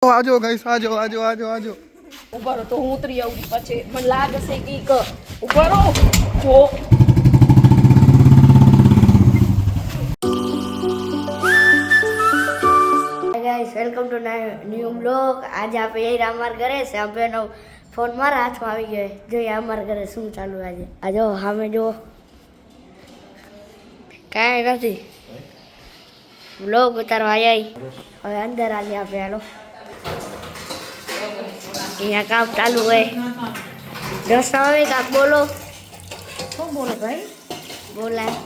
આજો ગાઈસ આજો આજો આજો આજો ઉભા રહો તો હું ઉતરી આવું પછી મને લાગશે કે ઉભા રહો જો guys welcome to new blog. આજે આપણે એ અમાર ઘરે છે. આપણેનો ફોન મારા હાથમાં આવી ગયો. જોઈએ અમારા ઘરે શું ચાલુ આજે. આ જો સામે જો કાંઈ નથી. બ્લોગ ઉતારવા આવ્યા. હવે અંદર આવી આપણે હાલો. અહીંયા કામ ચાલુ હોય. રસ્તા આવે કાંક બોલો. શું બોલે ભાઈ? બોલાય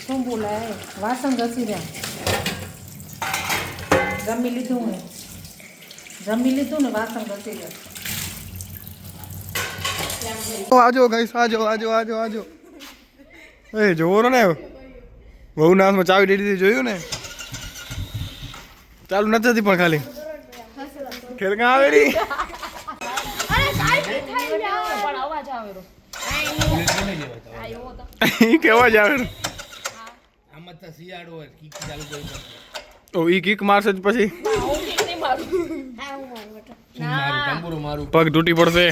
શું બોલાય? વાસણ ઘસી રહ્યા. જમી લીધું ને વાસણ ઘસી રહ્યા. આજો ગાઈસ આજો આજો આજો આજો એ જોવો ને બહુ નાસમાં ચાવી દઈ દીધી જોયું ને ચાલુ નથી થતી પણ ખાલી ખેલ કાં આવેલી પણ અવાજ આવેલો કેવા જ આવે આમાં તો શિયાળો હોય કીક ચાલુ કરી ઓ ઈ કિક મારશે જ પછી તંબુરો મારું પગ તૂટી પડશે.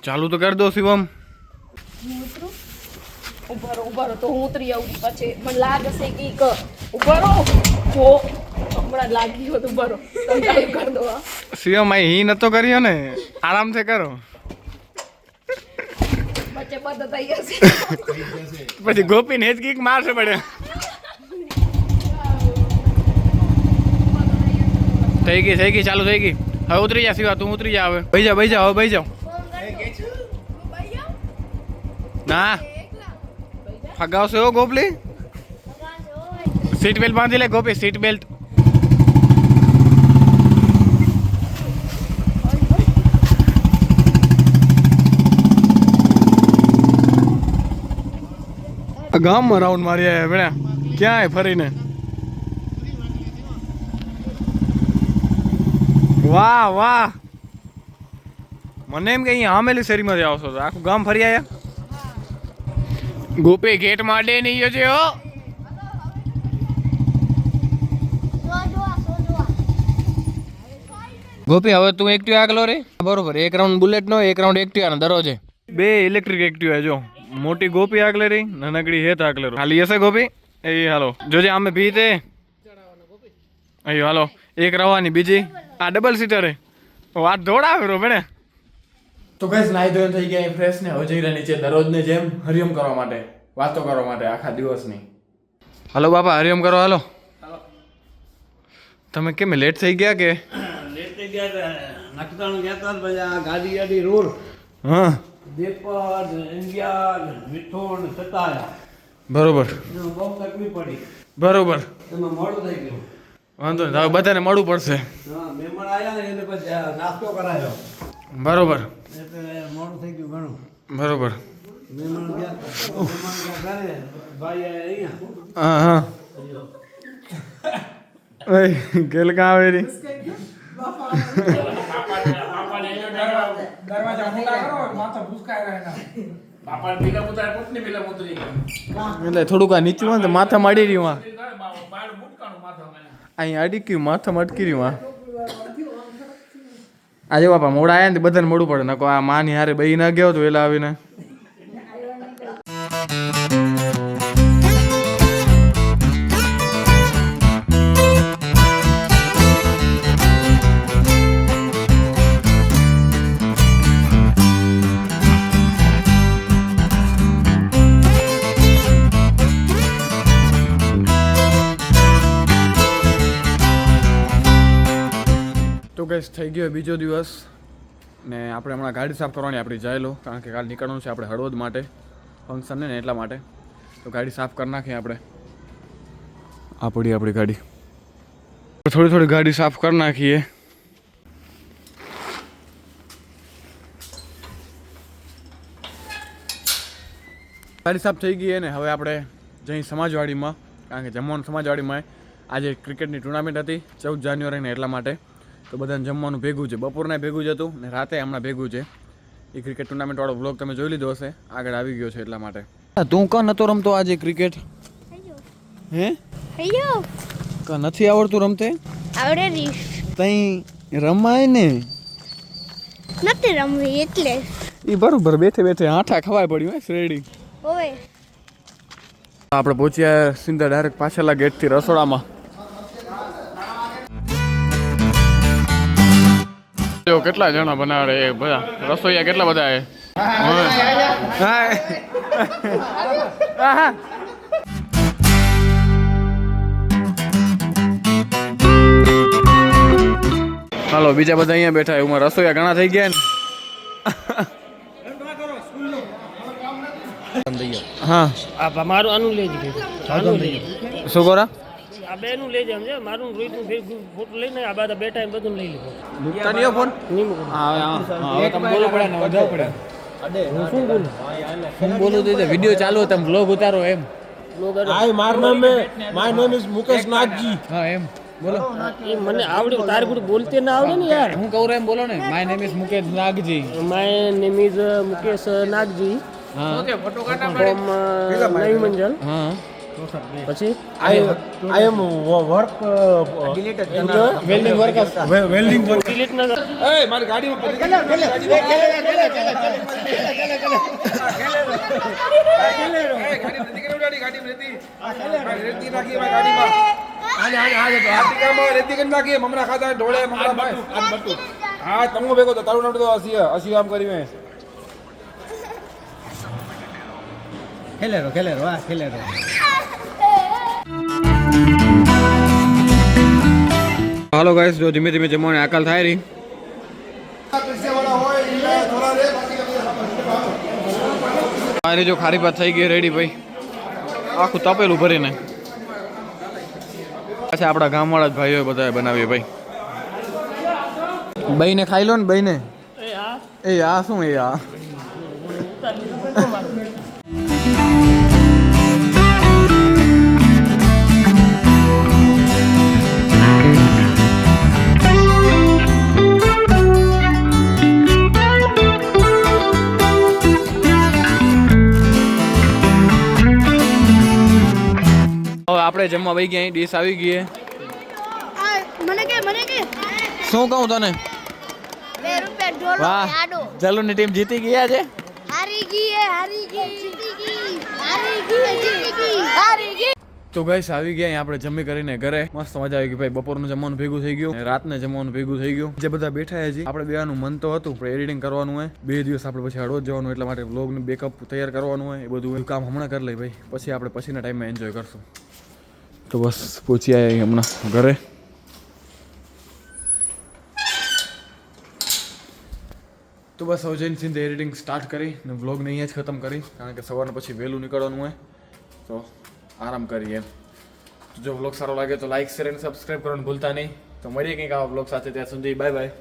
ચાલુ તો કરી દો શિવમ. ઉભા રહો તો હું ઉતરી આવું પછી મને લાગશે કે ઉભા રહો જો હમણાં લાગી હોત ઉભા રહો તમે ચાલુ કરી દો. શિવમ આ હી નતો કર્યો ને આરામથી કરો વચ્ચે બધા થઈ જશે પછી ગોપીને જ કિક મારશે પડે. થઈ ગઈ ચાલુ થઈ ગઈ. હવે ઉતરી જા શિવા તું ઉતરી જા. હવે બેહી જા હવે બેહી જાઓ. ના ફગાવશે હો ગોપલી. સીટ બેલ્ટ બાંધી લે ગોપી સીટ બેલ્ટ. ગામમાં રાઉન્ડ મારી આવ્યા બેડા ક્યાંય ફરીને. વાહ વાહ મને એમ કે અહીંયા આમેલી શેરીમાંથી આવશો તો આખું ગામ ફરી આવ્યા. ગોપી ગેટ માંડે નહીં છે હો. ગોપી હવે તું એક્ટિવા આગળ રે બરોબર. એક રાઉન્ડ બુલેટ નો એક રાઉન્ડ એક્ટિવા નો દરરોજે બે ઇલેક્ટ્રિક એક્ટિવા. જો મોટી ગોપી આગળ રહી નાનકડી હેત આગળ ખાલી હશે ગોપી એ હાલો જોજે આમે ભીતે અయ్యో હાલો એક રવાની બીજી આ ડબલ સીટર હે વાત દોડાવે રો બેને. તો ગાઈસ નાઈ ધોઈને થઈ ગયા ફ્રેશ ને હવે જઈ રહ્યા નીચે દરરોજને જેમ હરિયમ કરવા માટે વાતો કરવા માટે આખા દિવસની. હાલો બાપા હરિયમ કરો હાલો. તમે કેમ લેટ થઈ ગયા કે લેટ થઈ ગયા નખતાણું ગયા હતા પછી આ ગાડી રોડ હા દેપર ઇન્ડિયા મિઠોણ સતાયા બરોબર બહુ તકલીફ પડી બરોબર એમાં મોડું થઈ ગયું. વાંધો નહીં હવે બધાને મળવું પડશે. હા મહેમાન આવ્યા ને એને પછી નાસ્તો કરાયો બરોબર એટલે મોડું થઈ ગયું ઘણું. બરોબર મહેમાન ગયા ઘરે ભાઈ અહીંયા હા હા ઓય ગેલ કાં આવે રી એટલે થોડુંક આ નીચું હોય ને માથા માડી રહ્યું અહીંયા અડક્યું માથામાં અટકી રહ્યું આજે બાપા મોડા આવ્યા ને બધાને મોડું પડે નકો આ માની હારે બઈ ના ગયો તો વેલા આવીને. તો ગેસ થઈ ગયો બીજો દિવસ ને આપણે હમણાં ગાડી સાફ કરવાની આપણી જાયેલો કારણ કે કાલ નીકળવાનું છે આપણે હળવદ માટે ફંક્શન ને એટલા માટે. તો ગાડી સાફ કરી નાખીએ આપણે. આપણી ગાડી થોડી ગાડી સાફ કરી નાખીએ. ગાડી સાફ થઈ ગઈ ને હવે આપણે જઈ સમાજવાડીમાં કારણ કે જમવાનું સમાજવાડીમાં આજે ક્રિકેટની ટુર્નામેન્ટ હતી 14 જાન્યુઆરીને એટલા માટે. તો બધાને જમવાનું ભેગું છે. બપોરના ભેગું જ હતું ને રાતે હમણાં ભેગું છે. એ ક્રિકેટ ટુર્નામેન્ટ વાળો બ્લોગ તમે જોઈ લીધો હશે આગળ આવી ગયો છે એટલા માટે. તું કાં નતો રમતો આજે ક્રિકેટ? હે કા નથી આવડતું રમતે? આવડે રીસ તઈ રમાય ને નથી રમવી એટલે એ બરોબર બેઠે બેઠે આઠા ખવાય પડ્યું હે શ્રેડી ઓય આપણે પહોંચ્યા સીધા ડાયરેક્ટ પાછળના ગેટથી રસોડામાં જો કેટલા જણા બનાવે એ બધા રસોઈયા કેટલા બધા હે હાલો બીજા બધા અહીંયા બેઠા એમાં રસોઈયા ઘણા થઈ ગયા ને હા આ મારું આનું લઈ જ આનું લઈ શું કોરા આ બેનું લઈ જાય સમજે મારું રોહિતનું ફોટો લઈને આ બધા બે ટાઈમ બધું લઈ લીધું મૂકતા નહીં ફોન નહીં મૂકું હવે તમે બોલો પડે ને વધાવ પડે હું શું બોલું હું બોલું તો વિડીયો ચાલુ તમે બ્લોગ ઉતારો એમ Hi, my name is Mukesh Nagji. હા એમ બોલો એ મને આવડે તારે બધું બોલતે ના આવડે ને યાર હું કહું એમ બોલો ને my name is Mukesh Nagji my name is Mukesh Nagji હા ફ્રોમ નવી મંજલ હા પછી I am work. Welding workers Welding work. Delete ના Hey, મારી ગાડીમાં હા તમે ભેગો તો તારું નામ તો અસી કામ કરી મેં ખેલેરો વાહ ખેલેરો હાલો ગાઈસ જો ધીમે ધીમે જમવાની આકલ થાય રહી મારી જો ખારી ભાત થઈ ગઈ રેડી ભાઈ આખું તપેલું ભરીને અચ્છા આપણા ગામવાળા જ ભાઈઓ બધા બનાવીએ ભાઈ બઈને ખાઈ લો ને બઈને એ આ શું એ આ આપણે જમવા વહી ગયા ડીશ આવી ગઈ મને કે શું કહું તને 2 રૂપિયા ઢોલો વાહ આડો જલ્લુની ટીમ જીતી ગઈ આજે હારી ગઈ જીતી ગઈ તો ગાઈસ આવી ગયા અહીં આપણે જમી કરીને ઘરે મસ્ત મજા આવી ગઈ ભાઈ બપોરનું જમવાનું ભેગું થઈ ગયું રાતને જમવાનું ભેગું થઈ ગયું જે બધા બેઠા હજી આપણે બેવાનું મન તો હતું પણ એડિટિંગ કરવાનું હોય 2 દિવસ આપણે પછી હળવદ જવાનું એટલા માટે વ્લોગનું બેકઅપ તૈયાર કરવાનું હોય એ બધું કામ હમણાં કરી લઈ ભાઈ પછી આપણે પછીના ટાઈમમાં એન્જોય કરશું તો બસ પહોંચી આવ્યા હમણાં ઘરે તો બસ હવે જઈને સીધે એડિટિંગ સ્ટાર્ટ કરી ને વ્લોગને અહીંયા જ ખતમ કરી કારણ કે સવારના પછી વહેલું નીકળવાનું હોય તો આરામ કરીએ તો જો વ્લોગ સારો લાગે તો લાઈક શેર અને સબસ્ક્રાઈબ કરવાનું ભૂલતા નહીં તો મળીએ કંઈક આવા વ્લોગ સાથે ત્યાં સુધી બાય બાય